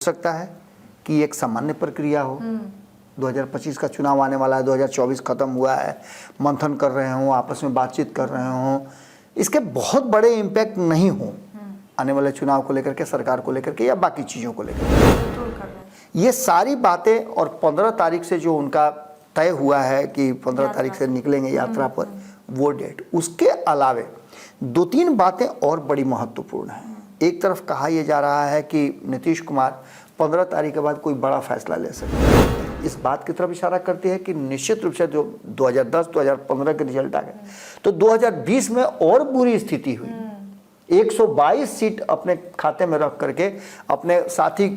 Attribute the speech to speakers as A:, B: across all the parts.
A: सकता है कि एक सामान्य प्रक्रिया हो। 2025 का चुनाव आने वाला है, 2024 खत्म हुआ है, मंथन कर रहे हों, आपस में बातचीत कर रहे हों, इसके बहुत बड़े इम्पैक्ट नहीं हो आने वाले चुनाव को लेकर के, सरकार को लेकर के या बाकी चीज़ों को लेकर के। ये सारी बातें और 15 तारीख से जो उनका तय हुआ है कि 15 तारीख से निकलेंगे यात्रा पर, वो डेट, उसके अलावे 2-3 बातें और बड़ी महत्वपूर्ण हैं। एक तरफ कहा यह जा रहा है कि नीतीश कुमार 15 तारीख के बाद कोई बड़ा फैसला ले सकते हैं। इस बात की तरफ इशारा करती है कि निश्चित रूप से जो 2010-2015 के रिजल्ट आ गए, तो 2020 में और बुरी स्थिति हुई। 122 सीट अपने खाते में रख करके अपने साथी,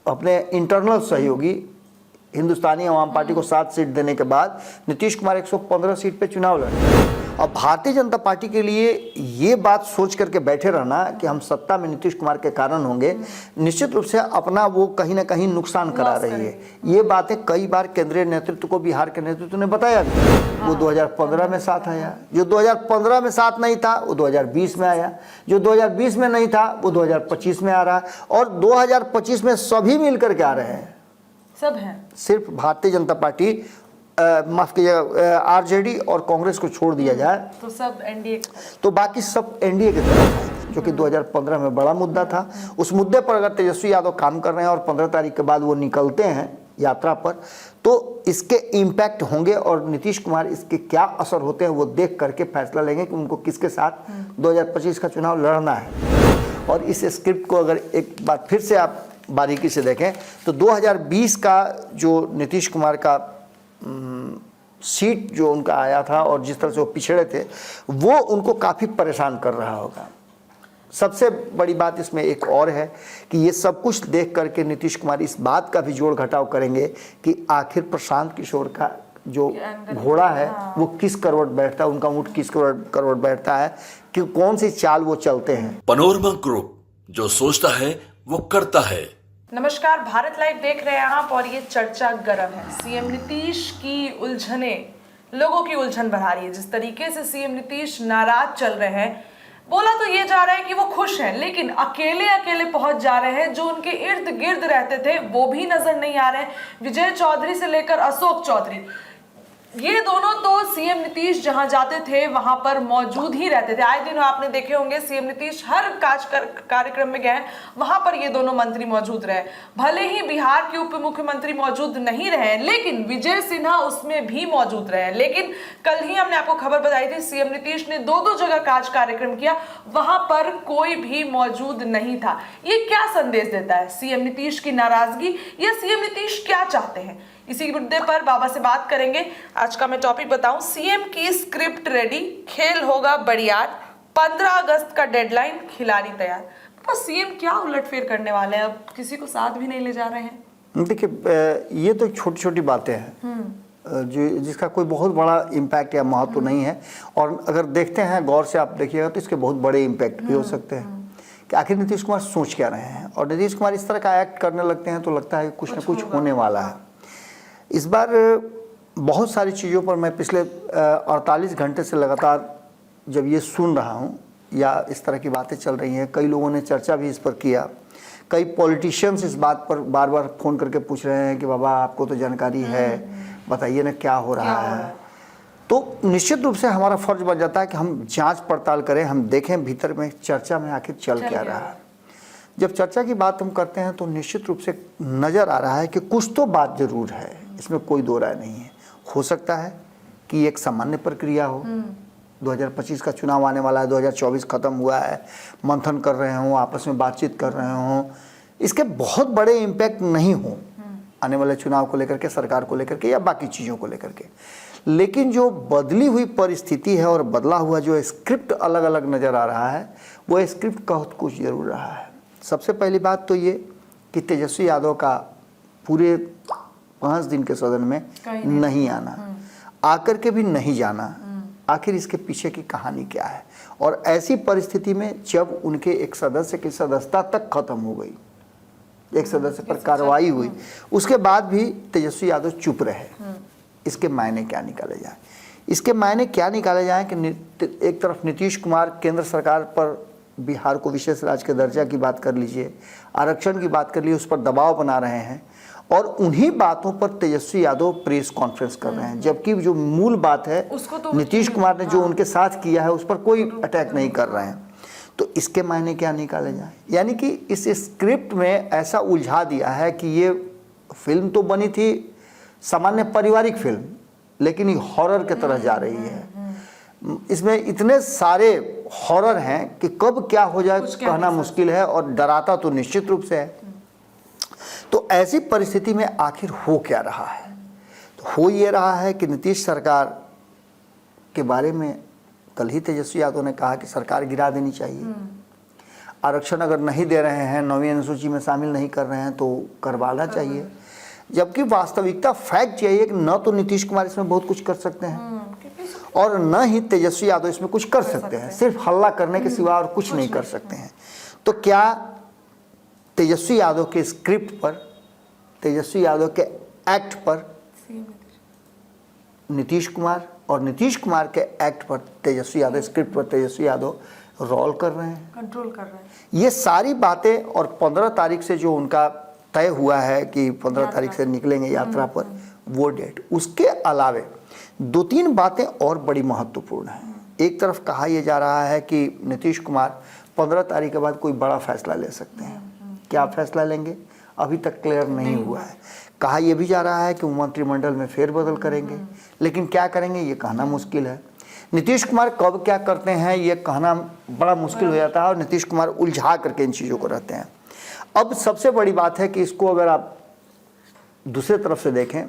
A: अपने इंटरनल सहयोगी हिंदुस्तानी आवाम पार्टी को 7 सीट देने के बाद नीतीश कुमार 115 सीट पे चुनाव लड़े। अब भारतीय जनता पार्टी के लिए ये बात सोच करके बैठे रहना कि हम सत्ता में नीतीश कुमार के कारण होंगे, निश्चित रूप से अपना वो कहीं ना कहीं नुकसान करा रही है। ये बातें कई बार केंद्रीय नेतृत्व को, बिहार के नेतृत्व ने बताया वो 2015 में साथ आया, जो 2015 में साथ नहीं था वो 2020 में आया, जो 2020 में नहीं था वो 2025 में आ रहा है, और 2025 में सभी मिलकर के आ रहे हैं, सब हैं। सिर्फ भारतीय जनता पार्टी, माफ कीजिएगा, आरजेडी और कांग्रेस को छोड़ दिया जाए
B: तो सब एनडीए, तो
A: बाकी सब एनडीए की तरफ है, जो कि 2015 में बड़ा मुद्दा था। उस मुद्दे पर अगर तेजस्वी यादव काम कर रहे हैं और 15 तारीख के बाद वो निकलते हैं यात्रा पर, तो इसके इम्पैक्ट होंगे और नीतीश कुमार इसके क्या असर होते हैं वो देख करके फैसला लेंगे कि उनको किसके साथ 2025 का चुनाव लड़ना है। और इस स्क्रिप्ट को अगर एक बार फिर से आप बारीकी से देखें तो 2020 का जो नीतीश कुमार का सीट जो उनका आया था और जिस तरह से वो पिछड़े थे, वो उनको काफ़ी परेशान कर रहा होगा। सबसे बड़ी बात इसमें एक और है कि ये सब कुछ देख करके नीतीश कुमार इस बात का भी जोड़ घटाव करेंगे कि आखिर प्रशांत किशोर का जो घोड़ा है वो किस करवट बैठता है, उनका ऊँट किस करवट बैठता है, कि कौन सी चाल वो चलते हैं।
C: पनोरमा ग्रुप, जो सोचता है वो करता है।
B: नमस्कार, भारत लाइव देख रहे हैं आप और ये चर्चा गर्म है। सीएम नीतीश की उलझने लोगों की उलझन बढ़ा रही है। जिस तरीके से सीएम नीतीश नाराज चल रहे हैं, बोला तो ये जा रहा है कि वो खुश हैं, लेकिन अकेले अकेले पहुंच जा रहे हैं। जो उनके इर्द गिर्द रहते थे वो भी नजर नहीं आ रहे हैं। विजय चौधरी से लेकर अशोक चौधरी, ये दोनों तो सीएम नीतीश जहां जाते थे वहां पर मौजूद ही रहते थे। आए दिन आपने देखे होंगे सीएम नीतीश हर कार्यक्रम में गए, वहां पर ये दोनों मंत्री मौजूद रहे। भले ही बिहार के उप मुख्यमंत्री मौजूद नहीं रहे, लेकिन विजय सिन्हा उसमें भी मौजूद रहे। लेकिन कल ही हमने आपको खबर बताई थी, सीएम नीतीश ने 2-2 जगह कार्यक्रम किया, वहां पर कोई भी मौजूद नहीं था। ये क्या संदेश देता है? सीएम नीतीश की नाराजगी या सीएम नीतीश क्या चाहते हैं? इसी मुद्दे पर बाबा से बात करेंगे। आज का मैं टॉपिक बताऊं, सीएम की स्क्रिप्ट रेडी, खेल होगा बड़ियार, 15 अगस्त का डेडलाइन, खिलाड़ी तैयार। तो सीएम क्या उलटफेर करने वाले हैं? अब किसी को साथ भी नहीं ले जा रहे हैं।
A: देखिए, ये तो छोटी छोटी बातें हैं जो जिसका कोई बहुत बड़ा इम्पैक्ट या महत्व नहीं है, और अगर देखते हैं गौर से आप देखिएगा तो इसके बहुत बड़े इम्पैक्ट भी हो सकते हैं कि आखिर नीतीश कुमार सोच क्या रहे हैं। और नीतीश कुमार इस तरह का एक्ट करने लगते हैं तो लगता है कि कुछ ना कुछ होने वाला है। इस बार बहुत सारी चीज़ों पर मैं पिछले 48 घंटे से लगातार जब ये सुन रहा हूँ या इस तरह की बातें चल रही हैं, कई लोगों ने चर्चा भी इस पर किया, कई पॉलिटिशियंस इस बात पर बार बार फ़ोन करके पूछ रहे हैं कि बाबा आपको तो जानकारी है, बताइए ना क्या हो रहा है। तो निश्चित रूप से हमारा फ़र्ज बन जाता है कि हम जांच पड़ताल करें, हम देखें भीतर में चर्चा में आखिर चल क्या रहा है। जब चर्चा की बात हम करते हैं तो निश्चित रूप से नज़र आ रहा है कि कुछ तो बात ज़रूर है, इसमें कोई दो राय नहीं है। हो सकता है कि एक सामान्य प्रक्रिया हो। 2025 का चुनाव आने वाला है, 2024 खत्म हुआ है, मंथन कर रहे हों, आपस में बातचीत कर रहे हों, इसके बहुत बड़े इम्पैक्ट नहीं हो आने वाले चुनाव को लेकर के, सरकार को लेकर के या बाकी चीज़ों को लेकर के। लेकिन जो बदली हुई परिस्थिति है और बदला हुआ जो स्क्रिप्ट अलग अलग नज़र आ रहा है, वो स्क्रिप्ट बहुत कुछ जरूर रहा है। सबसे पहली बात तो ये कि तेजस्वी यादव का पूरे 5 दिन के सदन में नहीं आना, आकर के भी नहीं जाना, आखिर इसके पीछे की कहानी क्या है। और ऐसी परिस्थिति में जब उनके एक सदस्य की सदस्यता तक खत्म हो गई, एक सदस्य पर कार्रवाई हुई, उसके बाद भी तेजस्वी यादव चुप रहे, इसके मायने क्या निकाले जाए? इसके मायने क्या निकाले जाए कि एक तरफ नीतीश कुमार केंद्र सरकार पर बिहार को विशेष राज्य के दर्जा की बात कर लीजिए, आरक्षण की बात कर लीजिए, उस पर दबाव बना रहे हैं और उन्हीं बातों पर तेजस्वी यादव प्रेस कॉन्फ्रेंस कर रहे हैं, जबकि जो मूल बात है
B: उसको तो
A: नीतीश कुमार ने जो उनके साथ किया है उस पर कोई अटैक नहीं कर रहे हैं। तो इसके मायने क्या निकाले जाए? यानी कि इस स्क्रिप्ट में ऐसा उलझा दिया है कि ये फिल्म तो बनी थी सामान्य पारिवारिक फिल्म, लेकिन ये हॉरर की तरह जा रही है। इसमें इतने सारे हॉरर हैं कि कब क्या हो जाए कहना मुश्किल है, और डराता तो निश्चित रूप से है। तो ऐसी परिस्थिति में आखिर हो क्या रहा है? तो हो ये रहा है कि नीतीश सरकार के बारे में कल ही तेजस्वी यादव ने कहा कि सरकार गिरा देनी चाहिए, आरक्षण अगर नहीं दे रहे हैं, 9वीं अनुसूची में शामिल नहीं कर रहे हैं तो करवाना चाहिए। जबकि वास्तविकता फैक्ट यही है कि न तो नीतीश कुमार इसमें बहुत कुछ कर सकते हैं और न ही तेजस्वी यादव इसमें कुछ कर सकते हैं, सिर्फ हल्ला करने के सिवा और कुछ नहीं कर सकते हैं। तो क्या तेजस्वी यादव के स्क्रिप्ट पर, तेजस्वी यादव के एक्ट पर नीतीश कुमार और नीतीश कुमार के एक्ट पर तेजस्वी यादव, स्क्रिप्ट पर तेजस्वी यादव रोल कर रहे हैं,
B: कंट्रोल कर रहे हैं?
A: ये सारी बातें, और 15 तारीख से जो उनका तय हुआ है कि 15 तारीख से निकलेंगे यात्रा पर, वो डेट, उसके अलावे 2-3 बातें और बड़ी महत्वपूर्ण हैं। एक तरफ कहा यह जा रहा है कि नीतीश कुमार 15 तारीख के बाद कोई बड़ा फैसला ले सकते हैं। क्या फैसला लेंगे अभी तक क्लियर नहीं हुआ है। कहा यह भी जा रहा है कि वो मंत्रिमंडल में फेरबदल करेंगे, लेकिन क्या करेंगे ये कहना मुश्किल है। नीतीश कुमार कब क्या करते हैं ये कहना बड़ा मुश्किल हो जाता है, और नीतीश कुमार उलझा करके इन चीज़ों को रहते हैं। अब सबसे बड़ी बात है कि इसको अगर आप दूसरे तरफ से देखें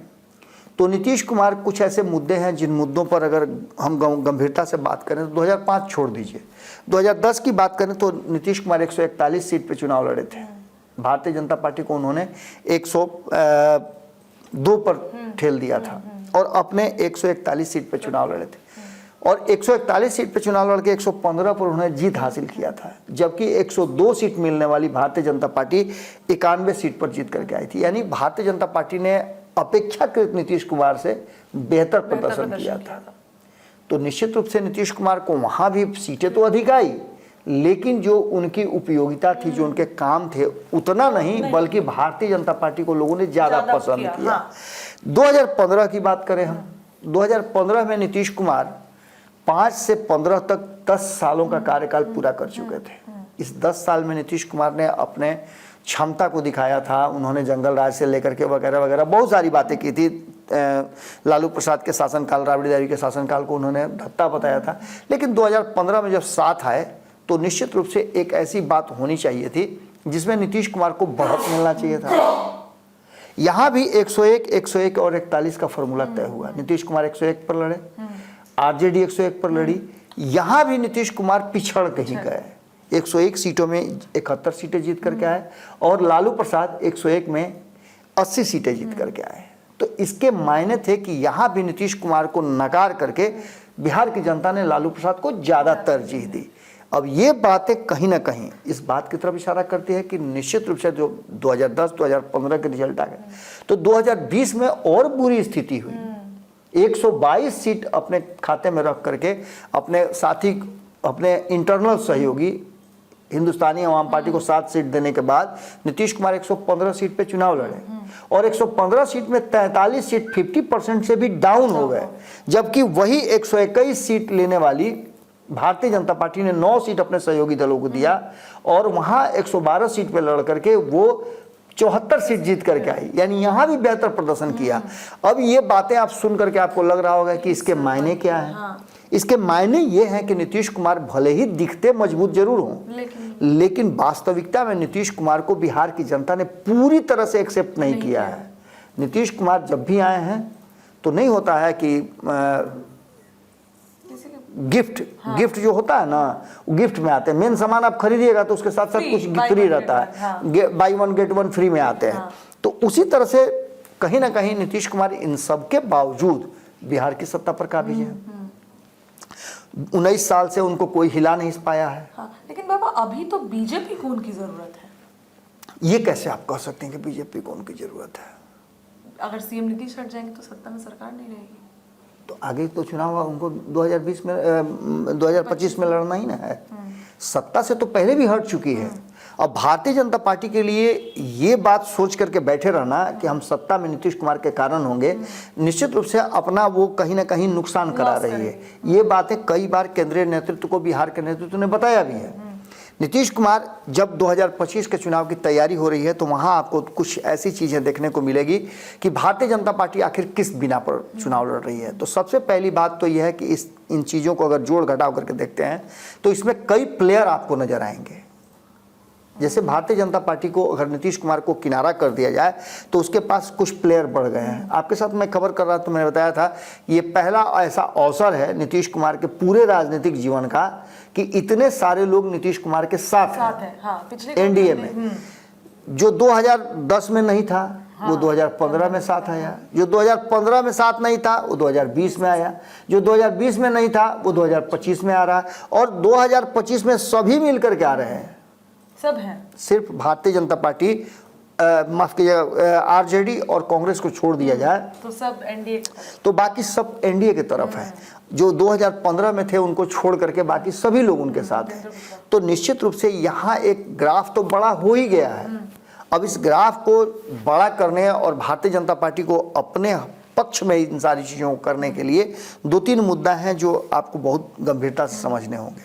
A: तो नीतीश कुमार कुछ ऐसे मुद्दे हैं जिन मुद्दों पर अगर हम गंभीरता से बात करें तो 2005 छोड़ दीजिए, 2010 की बात करें तो नीतीश कुमार 141 सीट पे चुनाव लड़े थे। भारतीय जनता पार्टी को उन्होंने 102 पर ठेल दिया था और अपने 141 सीट पे चुनाव लड़े थे, और 141 सीट पे चुनाव लड़के 115 पर उन्होंने जीत हासिल किया था, जबकि 102 सीट मिलने वाली भारतीय जनता पार्टी 91 सीट पर जीत करके आई थी। यानी भारतीय जनता पार्टी ने अपेक्षाकृत नीतीश कुमार से बेहतर प्रदर्शन किया था। तो निश्चित रूप से नीतीश कुमार को वहां भी सीटें तो अधिक आई, लेकिन जो उनकी उपयोगिता थी, जो उनके काम थे, उतना नहीं, बल्कि भारतीय जनता पार्टी को लोगों ने ज्यादा पसंद किया। 2015 की बात करें हम, 2015 में नीतीश कुमार 5 से 15 तक 10 सालों का कार्यकाल पूरा कर चुके थे। इस 10 साल में नीतीश कुमार ने अपने क्षमता को दिखाया था। उन्होंने जंगल राज से लेकर के वगैरह वगैरह बहुत सारी बातें की थी। लालू प्रसाद के शासनकाल, राबड़ी देवी के शासनकाल को उन्होंने धत्ता बताया था। लेकिन 2015 में जब साथ आए तो निश्चित रूप से एक ऐसी बात होनी चाहिए थी जिसमें नीतीश कुमार को बढ़त मिलना चाहिए था। यहाँ भी 101, 101 और 41 का फॉर्मूला तय हुआ। नीतीश कुमार 101 पर लड़े, आरजेडी 101 पर लड़ी। यहाँ भी नीतीश कुमार पिछड़ कहीं गए, 101 सीटों में 71 सीटें जीत करके आए, और लालू प्रसाद 101 में 80 सीटें जीत करके आए। तो इसके मायने थे कि यहाँ भी नीतीश कुमार को नकार करके बिहार की जनता ने लालू प्रसाद को ज़्यादा तरजीह दी। अब ये बातें कहीं ना कहीं इस बात की तरफ इशारा करती है कि निश्चित रूप से जो 2010-2015 के रिजल्ट आ गए, तो 2020 में और बुरी स्थिति हुई। 122 सीट अपने खाते में रख करके अपने साथी, अपने इंटरनल सहयोगी हिंदुस्तानी अवाम पार्टी को 7 सीट देने के बाद नीतीश कुमार 115 सीट पे चुनाव लड़े, और 115 सीट में 43 सीट 50% से भी डाउन हो गए। जबकि वही 121 सीट लेने वाली भारतीय जनता पार्टी ने 9 सीट अपने सहयोगी दलों को दिया, और वहां 112 सीट पे लड़ करके वो 74 सीट जीत करके आई। यानी यहां भी बेहतर प्रदर्शन किया। अब ये बातें आप सुन करके आपको लग रहा होगा कि इसके मायने क्या है। इसके मायने ये हैं कि नीतीश कुमार भले ही दिखते मजबूत जरूर हों, लेकिन वास्तविकता में नीतीश कुमार को बिहार की जनता ने पूरी तरह से एक्सेप्ट नहीं किया है। नीतीश कुमार जब भी आए हैं तो नहीं होता है कि गिफ्ट जो होता है ना, गिफ्ट में आते हैं। मेन सामान आप खरीदिएगा तो उसके साथ साथ कुछ फ्री रहता है, बाई 1 गेट 1 फ्री में आते हैं। तो उसी तरह से कहीं ना कहीं नीतीश कुमार इन सब के बावजूद बिहार की सत्ता पर काबिज है। 19 साल से उनको कोई हिला नहीं पाया है।
B: लेकिन बाबा अभी तो बीजेपी को उनकी जरूरत है।
A: ये कैसे आप कह सकते हैं कि बीजेपी को उनकी जरूरत है?
B: अगर सीएम नीतीश हट जाएंगे तो सत्ता में सरकार नहीं रहेगी।
A: तो आगे तो चुनाव उनको 2020 में 2025 में लड़ना ही ना है। सत्ता से तो पहले भी हट चुकी है। अब भारतीय जनता पार्टी के लिए ये बात सोच करके बैठे रहना कि हम सत्ता में नीतीश कुमार के कारण होंगे, निश्चित रूप से अपना वो कहीं ना कहीं नुकसान करा रही है। ये बातें कई बार केंद्रीय नेतृत्व को, बिहार के नेतृत्व ने बताया भी है। नीतीश कुमार जब 2025 के चुनाव की तैयारी हो रही है तो वहाँ आपको कुछ ऐसी चीज़ें देखने को मिलेगी कि भारतीय जनता पार्टी आखिर किस बिना पर चुनाव लड़ रही है। तो सबसे पहली बात तो यह है कि इन चीज़ों को अगर जोड़ घटाव करके देखते हैं तो इसमें कई प्लेयर आपको नजर आएंगे। जैसे भारतीय जनता पार्टी को अगर नीतीश कुमार को किनारा कर दिया जाए तो उसके पास कुछ प्लेयर बढ़ गए हैं। आपके साथ मैं खबर कर रहा था तो मैंने बताया था ये पहला ऐसा अवसर है नीतीश कुमार के पूरे राजनीतिक जीवन का कि इतने सारे लोग नीतीश कुमार के साथ हैं।
B: हाँ,
A: एनडीए में। जो 2010 में नहीं था वो 2015 में साथ आया, जो 2015 में साथ नहीं था वो 2020 में आया, जो 2020 में नहीं था वो 2025 में आ रहा है, और 2025 में सभी मिलकर के आ रहे हैं।
B: सब हैं।
A: सिर्फ भारतीय जनता पार्टी, माफ कीजिएगा, आरजेडी और कांग्रेस को छोड़ दिया जाए
B: तो सब एनडीए की तरफ,
A: तो बाकी सब एनडीए की तरफ है। जो 2015 में थे उनको छोड़ करके बाकी सभी लोग उनके साथ हैं। तो निश्चित रूप से यहाँ एक ग्राफ तो बड़ा हो ही गया है। अब इस ग्राफ को बड़ा करने और भारतीय जनता पार्टी को अपने पक्ष में इन सारी चीज़ों को करने के लिए 2-3 मुद्दा हैं जो आपको बहुत गंभीरता से समझने होंगे।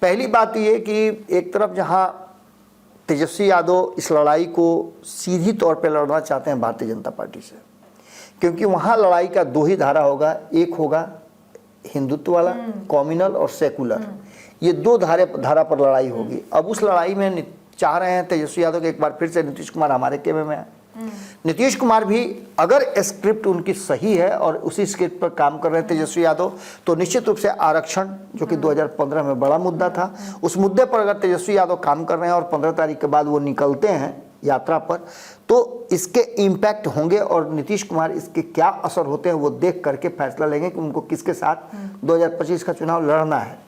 A: पहली बात ये कि एक तरफ जहाँ तेजस्वी यादव इस लड़ाई को सीधी तौर पे लड़ना चाहते हैं भारतीय जनता पार्टी से, क्योंकि वहाँ लड़ाई का 2 ही धारा होगा। एक होगा हिंदुत्व वाला, कम्युनल और सेकुलर, ये 2 धारा पर लड़ाई होगी। अब उस लड़ाई में चाह रहे हैं तेजस्वी यादव के एक बार फिर से नीतीश कुमार हमारे खेमे में है। नीतीश कुमार भी अगर स्क्रिप्ट उनकी सही है और उसी स्क्रिप्ट पर काम कर रहे हैं तेजस्वी यादव, तो निश्चित रूप से आरक्षण जो कि 2015 में बड़ा मुद्दा था, उस मुद्दे पर अगर तेजस्वी यादव काम कर रहे हैं और 15 तारीख के बाद वो निकलते हैं यात्रा पर, तो इसके इम्पैक्ट होंगे और नीतीश कुमार इसके क्या असर होते हैं वो देख करके फैसला लेंगे कि उनको किसके साथ 2025 का चुनाव लड़ना है।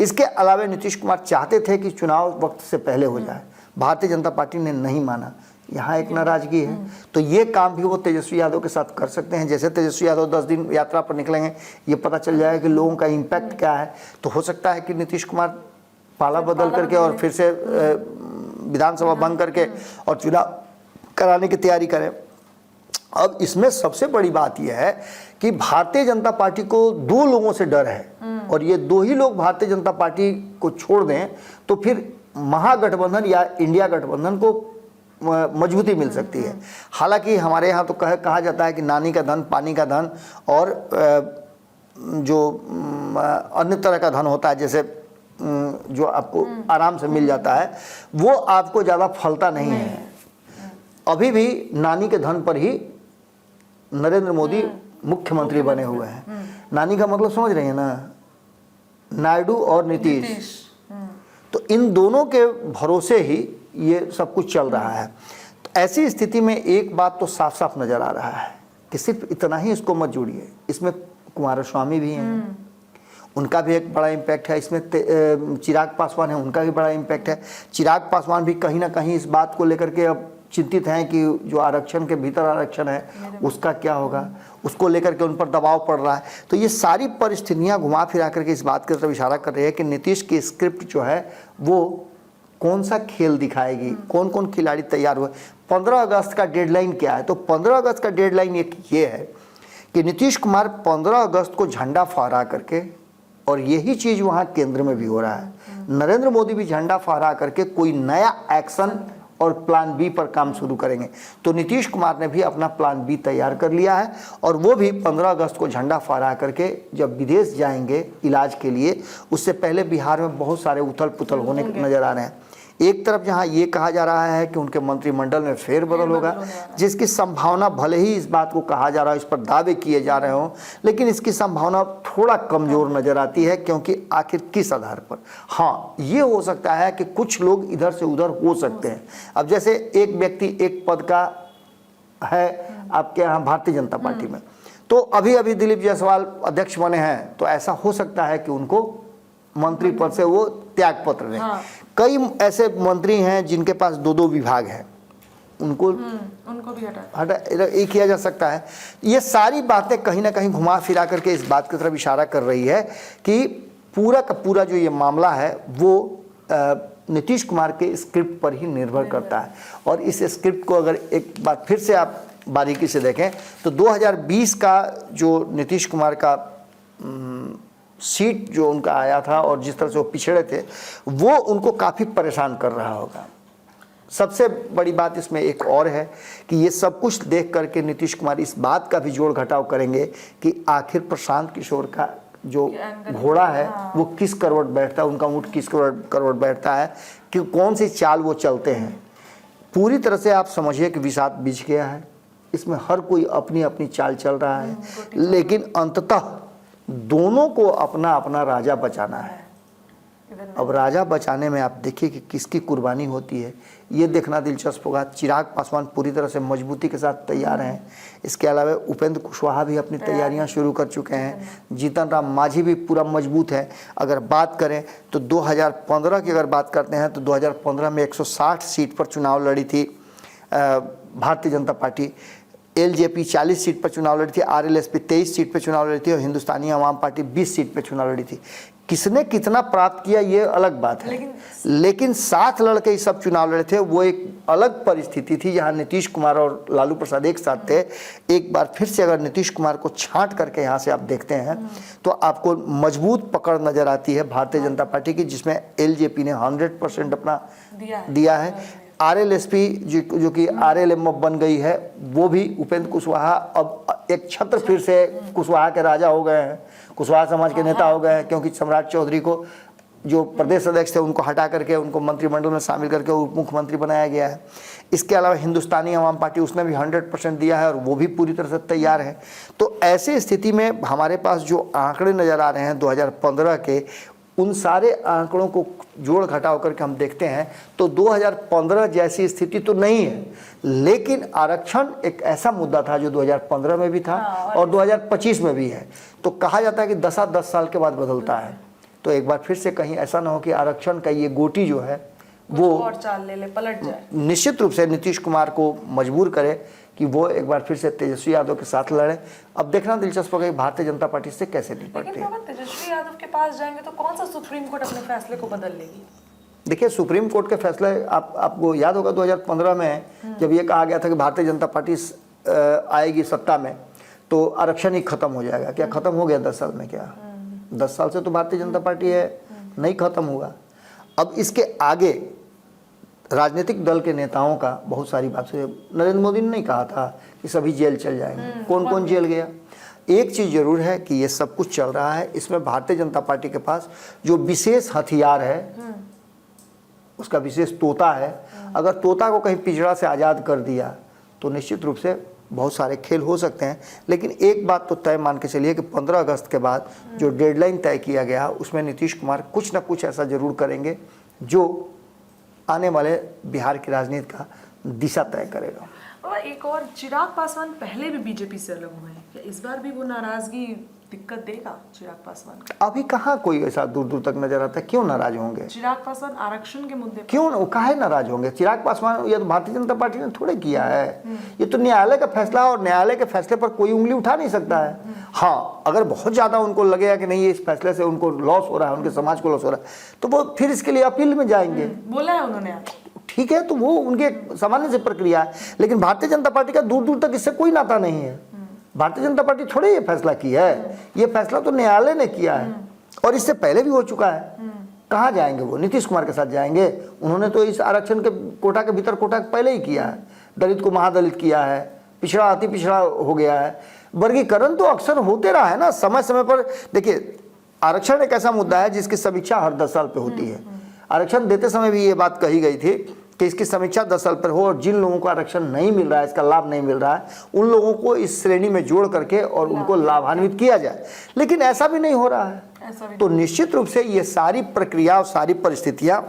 A: इसके अलावा नीतीश कुमार चाहते थे कि चुनाव वक्त से पहले हो जाए, भारतीय जनता पार्टी ने नहीं माना। यहाँ एक नाराजगी है, तो ये काम भी वो तेजस्वी यादव के साथ कर सकते हैं। जैसे तेजस्वी यादव 10 दिन यात्रा पर निकलेंगे, ये पता चल जाएगा कि लोगों का इम्पैक्ट क्या है, तो हो सकता है कि नीतीश कुमार पाला बदल करके और फिर से विधानसभा भंग करके और चुनाव कराने की तैयारी करें। अब इसमें सबसे बड़ी बात यह है कि भारतीय जनता पार्टी को 2 लोगों से डर है, और ये 2 ही लोग भारतीय जनता पार्टी को छोड़ दें तो फिर महागठबंधन या इंडिया गठबंधन को मजबूती मिल सकती है। हालांकि हमारे यहाँ तो कहा जाता है कि नानी का धन, पानी का धन और जो अन्य तरह का धन होता है, जैसे जो आपको आराम से मिल जाता है, वो आपको ज़्यादा फलता नहीं है। अभी भी नानी के धन पर ही नरेंद्र मोदी मुख्यमंत्री बने हुए हैं। नानी का मतलब समझ रहे हैं ना, नायडू और नीतीश। तो इन दोनों के भरोसे ही ये सब कुछ चल रहा है। तो ऐसी स्थिति में एक बात तो साफ साफ नजर आ रहा है कि सिर्फ इतना ही इसको मत जोड़िए, इसमें कुमारस्वामी भी हैं, उनका भी एक बड़ा इम्पैक्ट है। इसमें चिराग पासवान है, उनका भी बड़ा इम्पैक्ट है। चिराग पासवान भी कहीं ना कहीं इस बात को लेकर के अब चिंतित हैं कि जो आरक्षण के भीतर आरक्षण है उसका क्या होगा, उसको लेकर के उन पर दबाव पड़ रहा है। तो ये सारी परिस्थितियां घुमा फिरा करके इस बात की तरफ इशारा कर रही है कि नीतीश की स्क्रिप्ट जो है वो कौन सा खेल दिखाएगी, कौन कौन खिलाड़ी तैयार हुए। 15 अगस्त का डेडलाइन क्या है, तो 15 अगस्त का डेडलाइन एक ये है कि नीतीश कुमार 15 अगस्त को झंडा फहरा करके, और यही चीज़ वहाँ केंद्र में भी हो रहा है, नरेंद्र मोदी भी झंडा फहरा करके कोई नया एक्शन और प्लान बी पर काम शुरू करेंगे। तो नीतीश कुमार ने भी अपना प्लान बी तैयार कर लिया है, और वो भी 15 अगस्त को झंडा फहरा करके जब विदेश जाएंगे इलाज के लिए, उससे पहले बिहार में बहुत सारे उथल पुथल होने नजर आ रहे हैं। एक तरफ जहां ये कहा जा रहा है कि उनके मंत्रिमंडल में फेरबदल होगा, जिसकी संभावना, भले ही इस बात को कहा जा रहा है, इस पर दावे किए जा रहे हों, लेकिन इसकी संभावना थोड़ा कमज़ोर नज़र आती है, क्योंकि आखिर किस आधार पर। हाँ, ये हो सकता है कि कुछ लोग इधर से उधर हो सकते हैं। अब जैसे एक व्यक्ति एक पद का है आपके यहाँ भारतीय जनता पार्टी में, तो अभी अभी दिलीप जायसवाल अध्यक्ष बने हैं, तो ऐसा हो सकता है कि उनको मंत्री पद से वो त्याग पत्र दें। कई ऐसे मंत्री हैं जिनके पास 2-2 विभाग हैं, उनको
B: भी
A: हटा ये किया जा सकता है। ये सारी बातें कहीं ना कहीं घुमा फिरा करके इस बात की तरफ इशारा कर रही है कि पूरा का पूरा जो ये मामला है वो नीतीश कुमार के स्क्रिप्ट पर ही निर्भर करता है। और इस स्क्रिप्ट को अगर एक बार फिर से आप बारीकी से देखें तो 2020 का जो नीतीश कुमार का सीट जो उनका आया था और जिस तरह से वो पिछड़े थे वो उनको काफ़ी परेशान कर रहा होगा। सबसे बड़ी बात इसमें एक और है कि ये सब कुछ देख करके नीतीश कुमार इस बात का भी जोड़ घटाव करेंगे कि आखिर प्रशांत किशोर का जो घोड़ा है वो किस करवट बैठता है, उनका ऊँट किस करवट बैठता है, कि कौन सी चाल वो चलते हैं। पूरी तरह से आप समझिए कि विषाद बिछ गया है, इसमें हर कोई अपनी अपनी चाल चल रहा है, लेकिन अंततः दोनों को अपना अपना राजा बचाना है। अब राजा बचाने में आप देखिए कि किसकी कुर्बानी होती है, ये देखना दिलचस्प होगा। चिराग पासवान पूरी तरह से मजबूती के साथ तैयार हैं। इसके अलावा उपेंद्र कुशवाहा भी अपनी तैयारियां शुरू कर चुके हैं। जीतन राम मांझी भी पूरा मजबूत है। अगर बात करें तो 2015 की अगर बात करते हैं तो 2015 में 160 सीट पर चुनाव लड़ी थी Bharatiya Janata party. LJP 40 seat पर चुनाव लड़ी थी, आरएलएसपी 23 सीट पर चुनाव लड़ी थी और हिंदुस्तानी अवाम पार्टी 20 सीट पर चुनाव लड़ी थी। किसने कितना प्राप्त किया ये अलग बात है, लेकिन साथ लड़के ये सब चुनाव लड़े थे। वो एक अलग परिस्थिति थी जहां नीतीश कुमार और लालू प्रसाद एक साथ थे। एक बार फिर से अगर नीतीश कुमार को छांट करके यहाँ से आप देखते हैं तो आपको मजबूत पकड़ नजर आती है भारतीय जनता पार्टी की, जिसमें एलजेपी ने 100% अपना दिया है। आरएलएसपी जो कि आरएलएम बन गई है, वो भी उपेंद्र कुशवाहा अब एक छत्र फिर से कुशवाहा के राजा हो गए हैं, कुशवाहा समाज के नेता हो गए हैं, क्योंकि सम्राट चौधरी को जो प्रदेश अध्यक्ष थे उनको हटा करके उनको मंत्रिमंडल में शामिल करके उप मुख्यमंत्री बनाया गया है। इसके अलावा हिंदुस्तानी अवाम पार्टी उसने भी 100% दिया है और वो भी पूरी तरह से तैयार है। तो ऐसी स्थिति में हमारे पास जो आंकड़े नज़र आ रहे हैं 2015 के, उन सारे आंकड़ों को जोड़ घटाव करके हम देखते हैं तो 2015 जैसी स्थिति तो नहीं है, लेकिन आरक्षण एक ऐसा मुद्दा था जो 2015 में भी था और 2025 में भी है। तो कहा जाता है कि 10 साल के बाद बदलता है। तो एक बार फिर से कहीं ऐसा ना हो कि आरक्षण का ये गोटी जो है वो
B: और चाल ले पलट जाए।
A: निश्चित रूप से नीतीश कुमार को मजबूर करे कि वो एक बार फिर से तेजस्वी यादव के साथ लड़े। अब देखना दिलचस्प होगा कि भारतीय जनता पार्टी से कैसे निपटती है।
B: लेकिन तेजस्वी यादव के पास जाएंगे तो कौन सा सुप्रीम कोर्ट अपने फैसले को बदल लेगी?
A: देखिए, सुप्रीम कोर्ट के फैसले आपको याद होगा 2015 में जब ये कहा गया था कि भारतीय जनता पार्टी आएगी सत्ता में तो आरक्षण ही खत्म हो जाएगा। क्या खत्म हो गया 10 साल में? क्या 10 साल से तो भारतीय जनता पार्टी है, नहीं खत्म हुआ। अब इसके आगे राजनीतिक दल के नेताओं का बहुत सारी बात से नरेंद्र मोदी ने नहीं कहा था कि सभी जेल चल जाएंगे। कौन कौन जेल गया? एक चीज़ जरूर है कि ये सब कुछ चल रहा है, इसमें भारतीय जनता पार्टी के पास जो विशेष हथियार है उसका विशेष तोता है। अगर तोता को कहीं पिंजरा से आज़ाद कर दिया तो निश्चित रूप से बहुत सारे खेल हो सकते हैं। लेकिन एक बात तो तय मान के चलिए कि 15 अगस्त के बाद जो डेडलाइन तय किया गया उसमें नीतीश कुमार कुछ ना कुछ ऐसा जरूर करेंगे जो आने वाले बिहार की राजनीति का दिशा तय करेगा।
B: और एक और, चिराग पासवान पहले भी बीजेपी से अलग हुए हैं, क्या इस बार भी वो नाराजगी दिक्कत देगा चिराग पासवान का?
A: अभी कहाँ कोई ऐसा दूर दूर तक नजर आता है। क्यों नाराज होंगे
B: चिराग पासवान आरक्षण के मुद्दे पर?
A: क्यों काहे नाराज होंगे? चिराग पासवान ये तो भारतीय जनता पार्टी ने थोड़े किया है, ये तो न्यायालय का फैसला है और न्यायालय के फैसले पर कोई उंगली उठा नहीं सकता है। हाँ, अगर बहुत ज्यादा उनको लगेगा कि नहीं इस फैसले से उनको लॉस हो रहा है, उनके समाज को लॉस हो रहा है, तो वो फिर इसके लिए अपील में जाएंगे।
B: बोला है उन्होंने।
A: ठीक है, तो वो उनके सामान्य से प्रक्रिया है। लेकिन भारतीय जनता पार्टी का दूर दूर तक इससे कोई नाता नहीं है। भारतीय जनता पार्टी थोड़े ये फैसला की है, ये फैसला तो न्यायालय ने किया है और इससे पहले भी हो चुका है। कहाँ जाएंगे वो? नीतीश कुमार के साथ जाएंगे? उन्होंने तो इस आरक्षण के कोटा के भीतर कोटा पहले ही किया है। दलित को महादलित किया है, पिछड़ा अति पिछड़ा हो गया है। वर्गीकरण तो अक्सर होते रहा है ना समय समय पर। देखिए, आरक्षण एक ऐसा मुद्दा है जिसकी समीक्षा हर 10 साल पे होती है। आरक्षण देते समय भी ये बात कही गई थी कि इसकी समीक्षा 10 साल पर हो और जिन लोगों को आरक्षण नहीं मिल रहा है, इसका लाभ नहीं मिल रहा है, उन लोगों को इस श्रेणी में जोड़ करके और उनको लाभान्वित किया जाए। लेकिन ऐसा भी नहीं हो रहा है। तो निश्चित रूप से ये सारी प्रक्रिया और सारी परिस्थितियां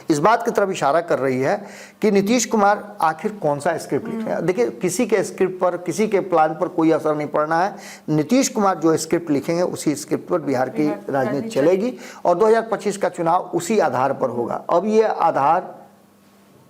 A: इस बात की तरफ इशारा कर रही है कि नीतीश कुमार आखिर कौन सा स्क्रिप्ट लिख रहे हैं। देखिए, किसी के स्क्रिप्ट पर, किसी के प्लान पर कोई असर नहीं पड़ना है। नीतीश कुमार जो स्क्रिप्ट लिखेंगे उसी स्क्रिप्ट पर बिहार की राजनीति चलेगी और 2025 का चुनाव उसी आधार पर होगा। अब ये आधार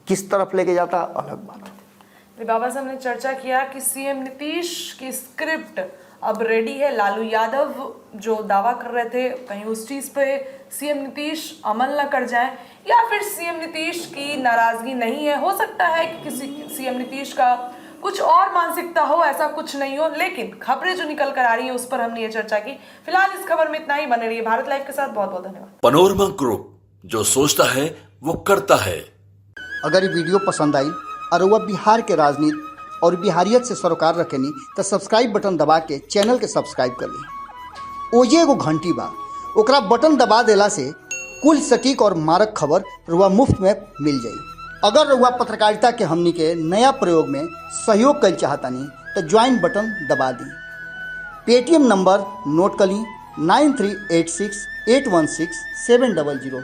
A: किस तरफ लेके जाता अलग बात है।
B: बाबा साहब ने चर्चा किया कि सीएम नीतीश की स्क्रिप्ट अब रेडी है। लालू यादव जो दावा कर रहे थे कहीं उस चीज पे सीएम नीतीश अमल न कर जाए, या फिर सीएम नीतीश की नाराजगी नहीं है। हो सकता है कि किसी सीएम नीतीश का कुछ और मानसिकता हो, ऐसा कुछ नहीं हो, लेकिन खबरें जो निकल कर आ रही है उस पर हमने ये चर्चा की। फिलहाल इस खबर में इतना ही। बने रहिए भारत लाइव के साथ। बहुत बहुत धन्यवाद।
C: पनोरमा ग्रुप, जो सोचता है वो करता है।
A: अगर ये वीडियो पसंद आई और वह बिहार के राजनीति और बिहारियत से सरोकार रखेनी तो सब्सक्राइब बटन दबा के चैनल के सब्सक्राइब कर ली। ओजे एगो घंटी बा, ओकरा बटन दबा देला से कुल सटीक और मारक खबर रुआ मुफ्त में मिल जाई। अगर रुआ पत्रकारिता के हमनी के नया प्रयोग में सहयोग कर चाहतानी तो ज्वाइन बटन दबा दी। पेटीएम नंबर नोट कर ली 9386816700।